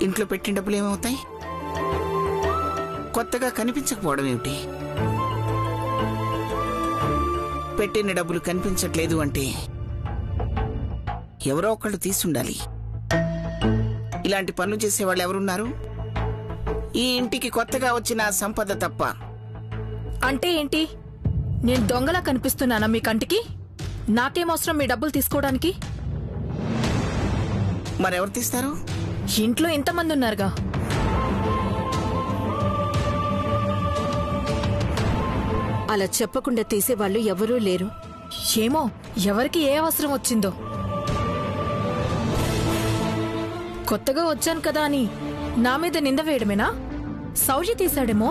ఇంట్లో పెట్టిన డబ్బులు ఏమవుతాయి? కొత్తగా కనిపించకపోవడం ఏమిటి? పెట్టిన డబ్బులు కనిపించట్లేదు అంటే ఎవరో ఒకళ్ళు తీసుండాలి. ఇలాంటి పనులు చేసేవాళ్ళు ఎవరున్నారు? ఈ ఇంటికి కొత్తగా వచ్చిన సంపద తప్ప. అంటే ఏంటి? నేను దొంగలా కనిపిస్తున్నానా మీ కంటికి? నాకేమవసరం మీ డబ్బులు తీసుకోవడానికి? మరెవరు తీస్తారు? ఇంట్లో ఇంతమంది ఉన్నారుగా. అలా చెప్పకుండా తీసేవాళ్ళు ఎవరూ లేరు. ఏమో ఎవరికి ఏ అవసరం వచ్చిందో. కొత్తగా వచ్చాను కదా అని నా మీద నింద వేయడమేనా? సౌజీ తీశాడేమో.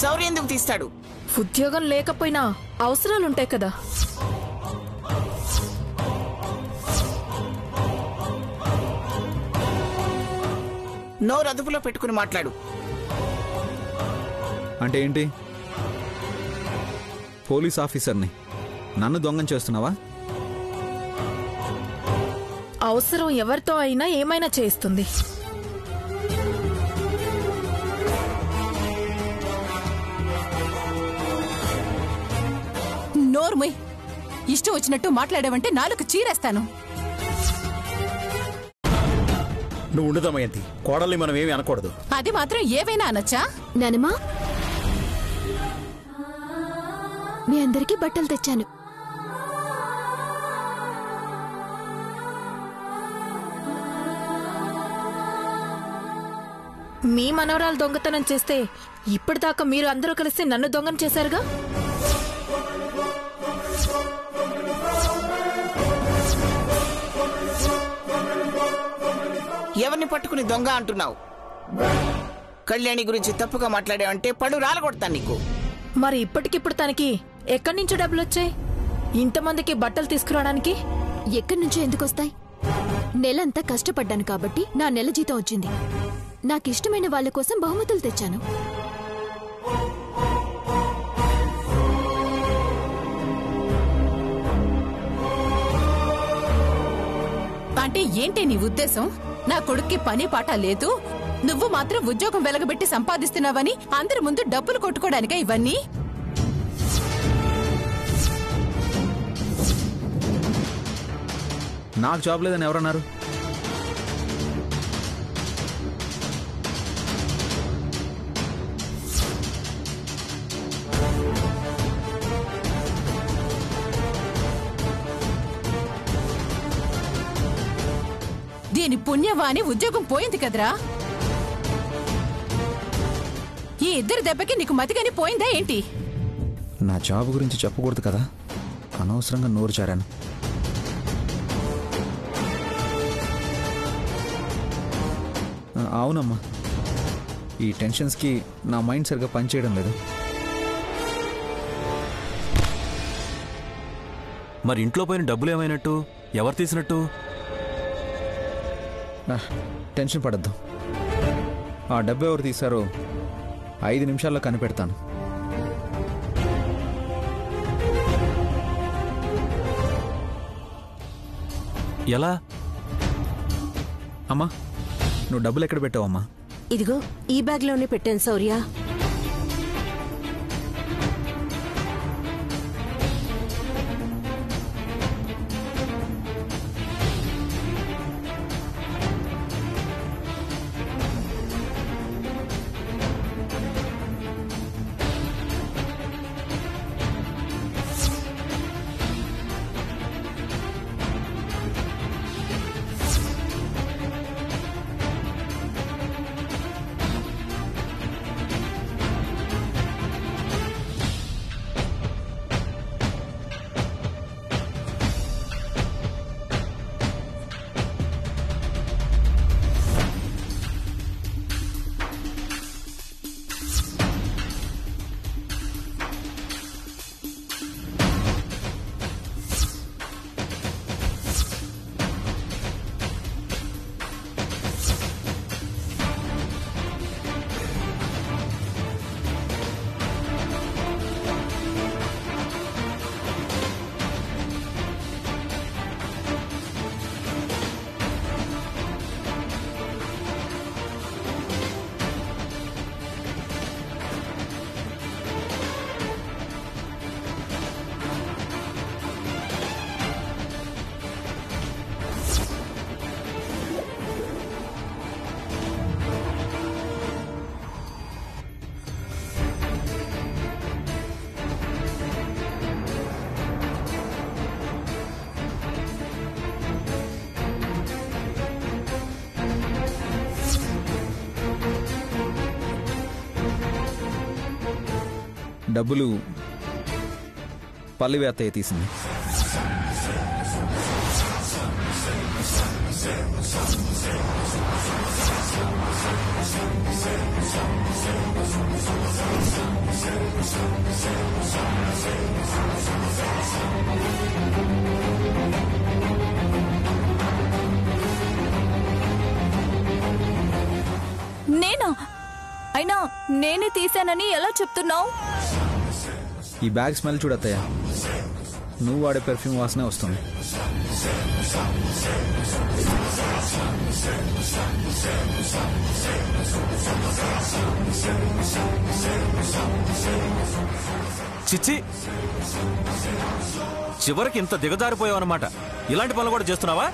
సౌర్య ఎందుకు తీస్తాడు? ఉద్యోగం లేకపోయినా అవసరాలుంటాయి కదా. నోరు అదుపులో పెట్టుకుని మాట్లాడు. అంటే ఏంటి? పోలీస్ ఆఫీసర్ని నన్ను దొంగం చేస్తున్నావా? అవసరం ఎవరితో అయినా ఏమైనా చేస్తుంది. నోర్మయ్, ఇష్టం వచ్చినట్టు మాట్లాడావంటే నాలుగు చీరేస్తాను. నువ్వు ఉండదమయంతి, కోడల్ని మనం ఏమి అనకూడదు. అది మాత్రం ఏవైనా అనొచ్చా? నానమ్మా, మీ అందరికీ బట్టలు తెచ్చాను. మీ మనవరాలు దొంగతనం చేస్తే ఇప్పటిదాకా మీరు అందరూ కలిసి నన్ను దొంగను చేశారుగా. ఎవరిని పట్టుకుని దొంగ అంటున్నావు? కళ్యాణి గురించి తప్పుగా మాట్లాడావంటే పళ్ళు రాలగొడతాను నీకు. మరి ఇప్పటికిప్పుడు తనకి ఎక్కడి నుంచి డబ్బులు వచ్చాయి ఇంతమందికి బట్టలు తీసుకురావడానికి? ఎక్కడి నుంచో ఎందుకొస్తాయి? నెలంతా కష్టపడ్డాను కాబట్టి నా నెల జీతం వచ్చింది. నాకిష్టమైన వాళ్ళ కోసం బహుమతులు తెచ్చాను. అంటే ఏంటి నీ ఉద్దేశం? నా కొడుక్కి పని పాట లేదు, నువ్వు మాత్రం ఉద్యోగం వెలగబెట్టి సంపాదిస్తున్నావని అందరి ముందు డబ్బులు కొట్టుకోవడానికా ఇవన్నీ? నాకు జాబ్ లేదని ఎవరన్నారు? దీని పుణ్యవాని ఉద్యోగం పోయింది కదరా. ఈ ఇద్దరి దెబ్బకి నీకు మతిగాని పోయిందా ఏంటి? నా జాబ్ గురించి చెప్పకూడదు కదా, అనవసరంగా నోరు చారాను. అవునమ్మా, ఈ టెన్షన్స్కి నా మైండ్ సరిగ్గా పనిచేయడం లేదు. మరి ఇంట్లో పోయిన డబ్బులు ఏమైనట్టు? ఎవరు తీసినట్టు? టెన్షన్ పడద్దు. ఆ డబ్బు ఎవరు తీశారో 5 నిమిషాల్లో కనిపెడతాను. ఎలా? అమ్మా, నువ్వు డబ్బులు ఎక్కడ పెట్టావమ్మా? ఇదిగో ఈ బ్యాగ్లోనే పెట్టాను సౌర్య. డబ్బులు పల్లవి అత్తయ్య తీసింది. నేనా? అయినా నేనే తీశానని ఎలా చెప్తున్నావు? ఈ బ్యాగ్ స్మెల్ చూడత్తయ్య, నువ్వు వాడే పెర్ఫ్యూమ్ వాసనే వస్తుంది. చిచ్చి, చివరికి ఇంత దిగజారిపోయావన్నమాట. ఇలాంటి పనులు కూడా చేస్తున్నావా?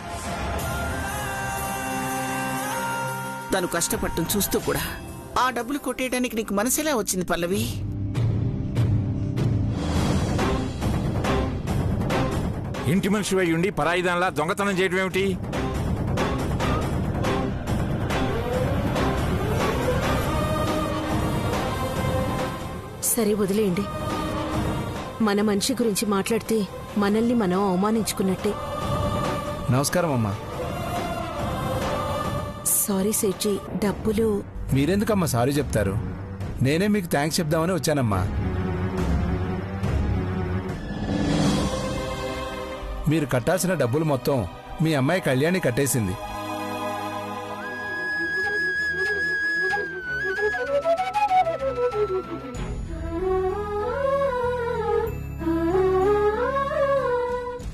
తను కష్టపడటం చూస్తూ కూడా ఆ డబ్బులు కొట్టేయడానికి నీకు మనసులా వచ్చింది పల్లవి? ఇంటి మనిషి అయి ఉండి పరాయిదానిలా దొంగతనం చేయడం ఏమిటి? సరే వదిలేయండి. మన మనిషి గురించి మాట్లాడితే మనల్ని మనం అవమానించుకున్నట్టే. నమస్కారం అమ్మా. సారీ సేఠ్జీ, డబ్బులు. మీరెందుకమ్మా సారీ చెప్తారు? నేనే మీకు థ్యాంక్స్ చెప్దామని వచ్చానమ్మా. మీరు కట్టాల్సిన డబ్బులు మొత్తం మీ అమ్మాయి కళ్యాణి కట్టేసింది.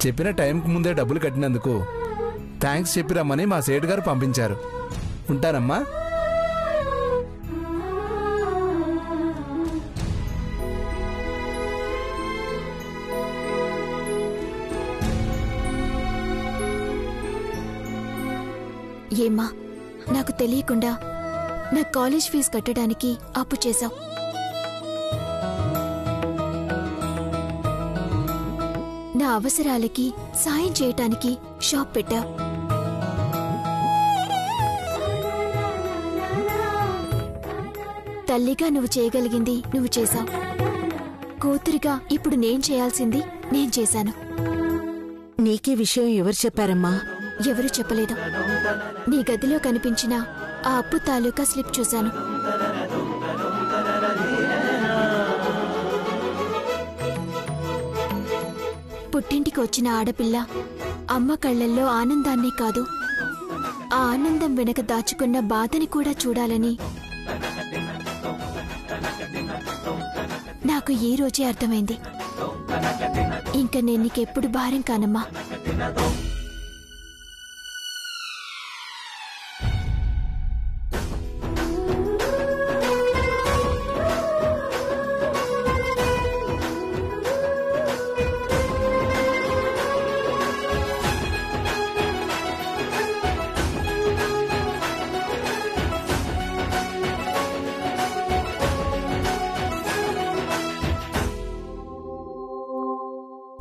చెప్పిన టైంకి ముందే డబ్బులు కట్టినందుకు థ్యాంక్స్ చెప్పి రమ్మని మా సేటు గారు పంపించారు. ఉంటానమ్మా. ఏమ్మా, నాకు తెలియకుండా నా కాలేజ్ ఫీజు కట్టడానికి అప్పు చేశావు. నా అవసరాలకి సాయం చేయటానికి షాప్ పెట్టా. తల్లిగా నువ్వు చేయగలిగింది నువ్వు చేశావు. కూతురిగా ఇప్పుడు నేను చేయాల్సింది నేను చేశాను. నీకే విషయం ఎవరు చెప్పారమ్మా? ఎవరు చెప్పలేదు. నీ గదిలో కనిపించిన ఆ అప్పు తాలూకా స్లిప్ చూశాను. పుట్టింటికి వచ్చిన ఆడపిల్ల అమ్మ కళ్ళల్లో ఆనందాన్నే కాదు, ఆ ఆనందం వెనక దాచుకున్న బాధని కూడా చూడాలని నాకు ఈ రోజే అర్థమైంది. ఇంకా నేను నీకెప్పుడు భారం కానమ్మా.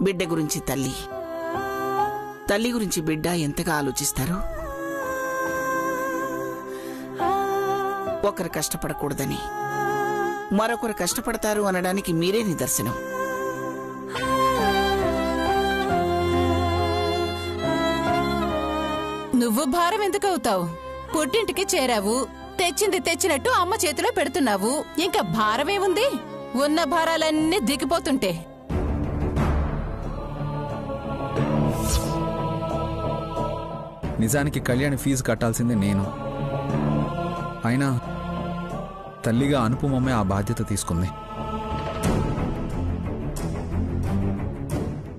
బిడ్డ గురించి తల్లి, తల్లి గురించి బిడ్డ ఎంతగా ఆలోచిస్తారు. ఒకరు కష్టపడకూడదని మరొకరు కష్టపడతారు అనడానికి మీరే నిదర్శనం. నువ్వు భారం ఎందుకు అవుతావు? పుట్టింటికి చేరావు, తెచ్చింది తెచ్చినట్టు అమ్మ చేతిలో పెడుతున్నావు. ఇంకా భారమేముంది? ఉన్న భారాలన్నీ దిగిపోతుంటే. నిజానికి కళ్యాణి ఫీజు కట్టాల్సిందే నేను. అయినా తల్లిగా అనుపమమ్మే ఆ బాధ్యత తీసుకుంది.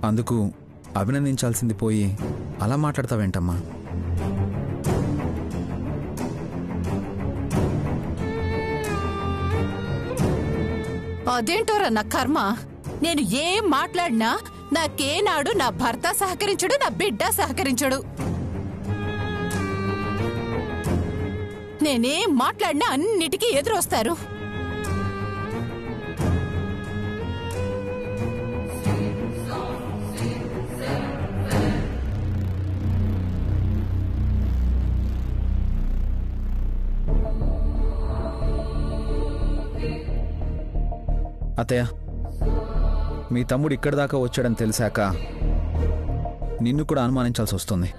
అందుకు అభినందించాల్సింది పోయి అలా మాట్లాడతావేంటమ్మా? అదేంటోరా నా కర్మ. నేను ఏం మాట్లాడినా నాకేనాడు నా భర్త సహకరించడు, నా బిడ్డ సహకరించడు. నేనేం మాట్లాడినా అన్నిటికీ ఎదురొస్తారు. అత్తయ్య, మీ తమ్ముడు ఇక్కడి దాకా వచ్చాడని తెలిసాక నిన్ను కూడా అనుమానించాల్సి వస్తుంది.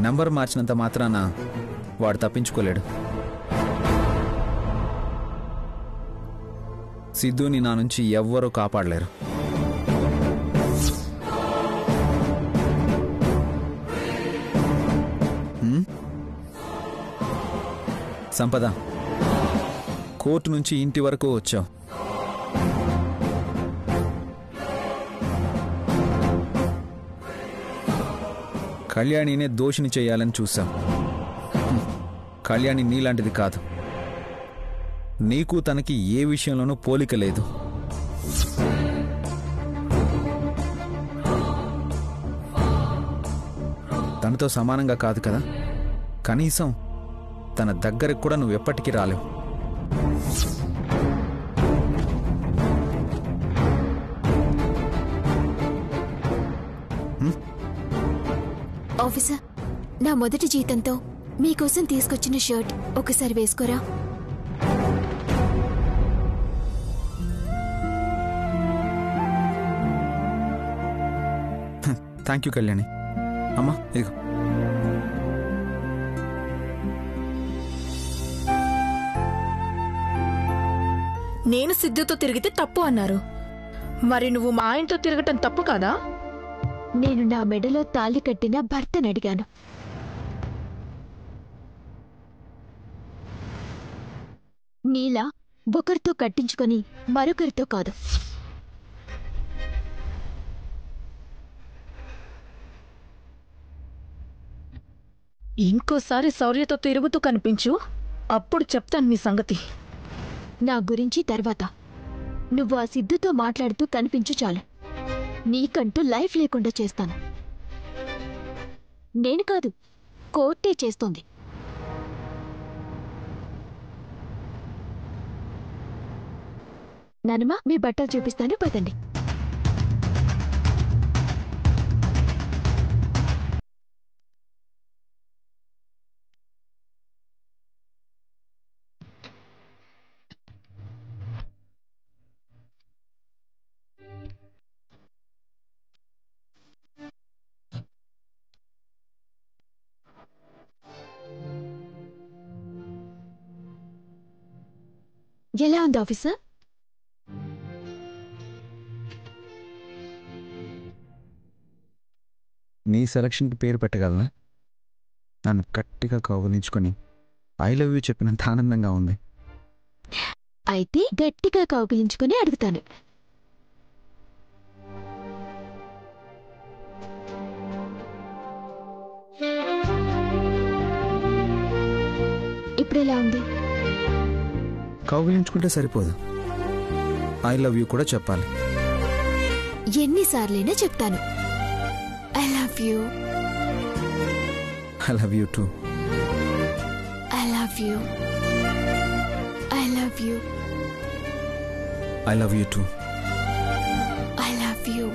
నంబర్ మార్చినంత మాత్రాన వాడు తప్పించుకోలేడు. సిద్ధుని నా నుంచి ఎవ్వరూ కాపాడలేరు. సంపద, కోర్టు నుంచి ఇంటి వరకు వచ్చావు. కళ్యాణినే దోషిని చేయాలని చూశాం. కళ్యాణి నీలాంటిది కాదు. నీకు తనకి ఏ విషయంలోనూ పోలిక లేదు. తనతో సమానంగా కాదు కదా, కనీసం తన దగ్గరకు కూడా నువ్వు ఎప్పటికీ రాలేవు. ఆఫీసర్, నా మొదటి జీతంతో మీకోసం తీసుకొచ్చిన షర్ట్ ఒకసారి వేసుకోరా? Thank you Kalyani. అమ్మా ఇదిగో. నేను సిద్ధుతో తిరిగితే తప్పు అన్నారు. మరి నువ్వు మా ఆయనతో తిరగటం తప్పు కాదా? నేను నా మెడలో తాళి కట్టిన భర్తను అడిగాను. నీలా ఒకరితో కట్టించుకొని మరొకరితో కాదు. ఇంకోసారి శౌర్యతో తిరుగుతూ కనిపించు, అప్పుడు చెప్తాను నీ సంగతి. నా గురించి తర్వాత. నువ్వు ఆ సిద్ధుతో మాట్లాడుతూ కనిపించు చాలు. నీకంటూ లైఫ్ లేకుండా చేస్తాను. నేను కాదు, కోర్టే చేస్తోంది. నానమ్మ, మీ బట్టలు చూపిస్తాను, పదండి. ఎలా ఉంది ఆఫీసర్? నీ సెలక్షన్కి పేరు పెట్టగలనా? నన్ను గట్టిగా కౌగిలించుకొని ఐ లవ్ యూ చెప్పినంత ఆనందంగా ఉంది. అయితే గట్టిగా కౌగిలించుకుని అడుగుతాను. ఇప్పుడెలా ఉంది? కౌగిలించుకుంటే సరిపోదు, ఐ లవ్ యూ కూడా చెప్పాలి. ఎన్నిసార్లైనా చెప్తాను. I love you. I love you two. I love you. I love you. I love you two. I love you.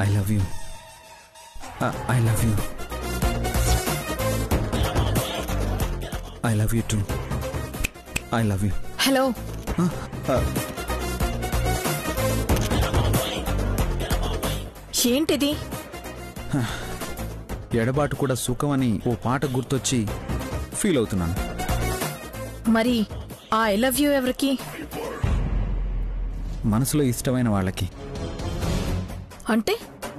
I love you. I love you. I love you too. I love you. Hello, ఏంటిది? ఎడబాటు కూడా సుఖమని ఓ పాట గుర్తొచ్చి feel అవుతున్నాను. మరి ఆ I love you ఎవరికి? మనసులో ఇష్టమైన వాళ్ళకి. అంటే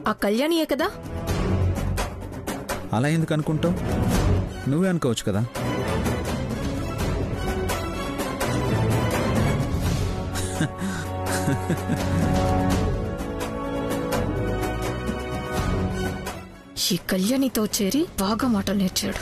ఆ కళ్యాణియే కదా? అలా ఎందుకు అనుకుంటావు? నువ్వే అనుకోవచ్చు కదా. ఈ కళ్యాణితో చేరి బాగా మాటలు నేర్చాడు.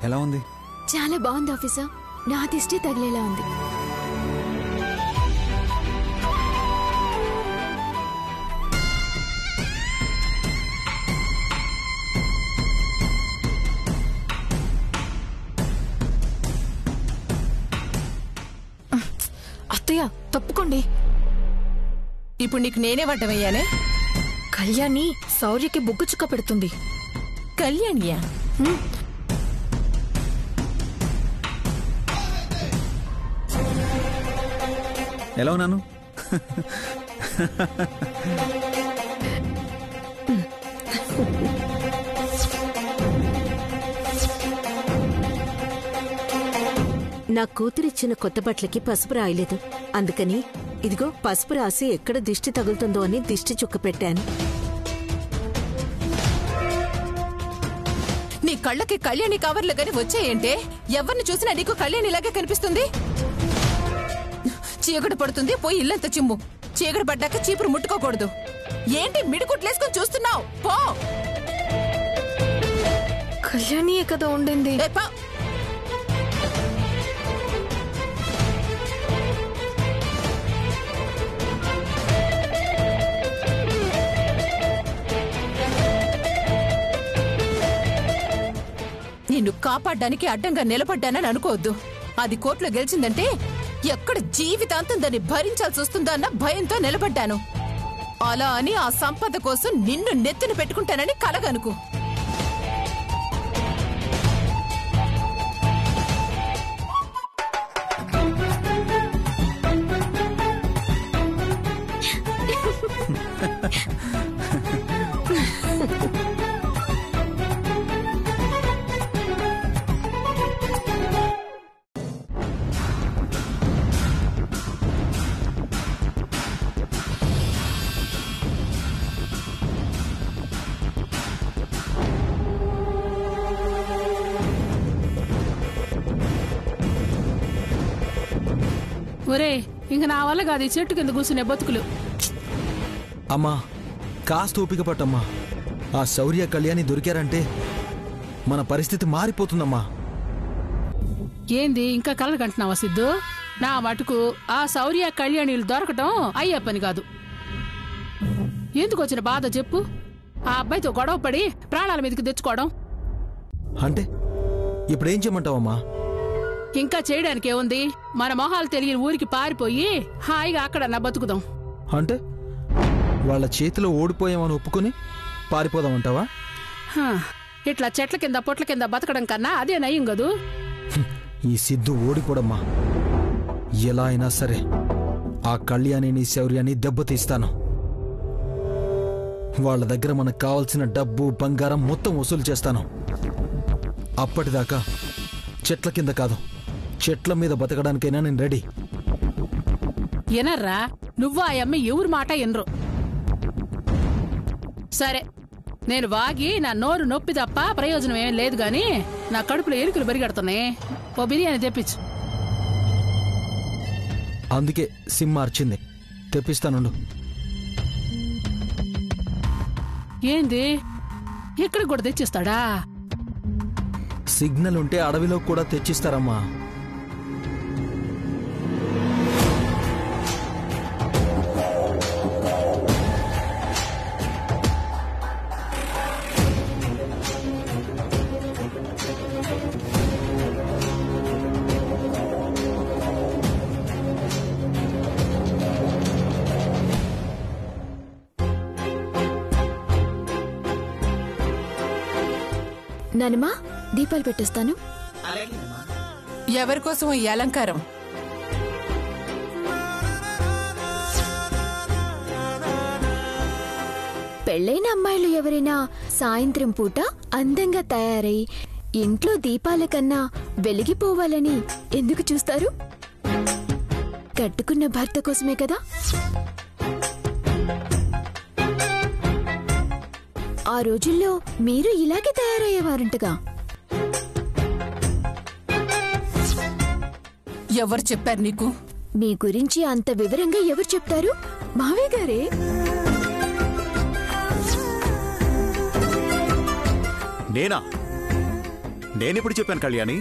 ఎలా ఉంది? చాలా బాగుంది ఆఫీసర్. నా దిష్టి తగిలేలా ఉంది. అత్తయ్య తప్పుకోండి. ఇప్పుడు నీకు నేనే వడ్డమయ్యానే? కళ్యాణి శౌర్యకి బొగ్గు చుక్క పెడుతుంది. కళ్యాణియా? ఎలా ఉన్నాను? నా కూతురిచ్చిన కొత్త బట్టలకి పసుపు రాయలేదు. అందుకని ఇదిగో పసుపు రాసి ఎక్కడ దిష్టి తగులుతుందో అని దిష్టి చుక్క పెట్టాను. నీ కళ్ళకి కళ్యాణి కవర్లు గాని వచ్చాయంటే ఎవరిని చూసినా నీకు కళ్యాణి ఇలాగే కనిపిస్తుంది. చీకటి పడుతుంది, పోయి ఇల్లంత చిమ్ము. చీకటి పడ్డాక చీపురు ముట్టుకోకూడదు. ఏంటి మిడికుట్లేసుకొని చూస్తున్నావు? పో. కళ్యాణి కదా ఉండింది. నిన్ను కాపాడ్డానికి అడ్డంగా నిలబడ్డానని అనుకోవద్దు. అది కోర్టులో గెలిచిందంటే ఎక్కడ జీవితాంతం దాన్ని భరించాల్సి వస్తుందా అన్న భయంతో నిలబడ్డాను. అలా అని ఆ సంపద కోసం నిన్ను నెత్తిన పెట్టుకుంటానని కలగనుకు. ఒరే, ఇంక నా వల్ల కాదు ఈ చెట్టు కింద కూర్చునే బతుకులు. అమ్మా కాస్త ఓపిక పట్టమ్మా. ఆ శౌర్య కళ్యాణి దొరికారంటే మన పరిస్థితి మారిపోతుందమ్మా. ఏంది ఇంకా కలలు కంటున్నావా సిద్ధు? నా మటుకు ఆ శౌర్య కళ్యాణిలు దొరకటం అయ్యే పని కాదు. ఎందుకు వచ్చిన బాధ చెప్పు? ఆ అబ్బాయితో గొడవ పడి ప్రాణాల మీదకి తెచ్చుకోవడం అంటే ఇప్పుడేం చేయమంటావమ్మా? ఇంకా చేయడానికి ఏముంది? మన మొహాలు తెలియని ఊరికి పారిపోయి హాయిగా అక్కడన్నా బతుకుదాం. అంటే వాళ్ళ చేతిలో ఓడిపోయామని ఒప్పుకొని పారిపోదామంటావా? ఇట్లా చెట్ల కింద పొట్ల కింద బతకడం కన్నా అదే నయం కదూ. ఈ సిద్ధు ఓడిపోడమ్మా. ఎలా అయినా సరే ఆ కళ్యాణిని శౌర్యాన్ని దెబ్బతీస్తాను. వాళ్ళ దగ్గర మనకు కావాల్సిన డబ్బు బంగారం మొత్తం వసూలు చేస్తాను. అప్పటిదాకా చెట్ల కింద కాదు, చెట్ల మీద బతకడానికైనా నేను రెడీ. ఎనర్రా నువ్వు ఆ అమ్మ ఎవరి మాట ఎనరు. సరే, నేను వాగి నా నోరు నొప్పి తప్ప ప్రయోజనం ఏం లేదు గాని నా కడుపులో ఎరుకులు బరిగడుతున్నాయి. ఓ బిర్యానీ తెప్పించు. అందుకే సిమ్ మార్చింది, తెప్పిస్తానుండు. ఏంది ఇక్కడ కూడా తెచ్చిస్తాడా? సిగ్నల్ ఉంటే అడవిలో కూడా తెచ్చిస్తారమ్మా. నానమ్మా, దీపాలు పెట్టేస్తాను. ఎవరికోసం ఈ అలంకారం? పెళ్ళైన అమ్మాయిలు ఎవరైనా సాయంత్రం పూట అందంగా తయారై ఇంట్లో దీపాల కన్నా వెలిగిపోవాలని ఎందుకు చూస్తారు? కట్టుకున్న భర్త కోసమే కదా. ఆ రోజుల్లో మీరు ఇలాగే తయారయ్యేవారంటగా. ఎవరు చెప్పారు నీకు? మీ గురించి అంత వివరంగా ఎవరు చెప్తారు? మావయ్య గారే. నేనా? నేనెప్పుడు చెప్పాను కళ్యాణి?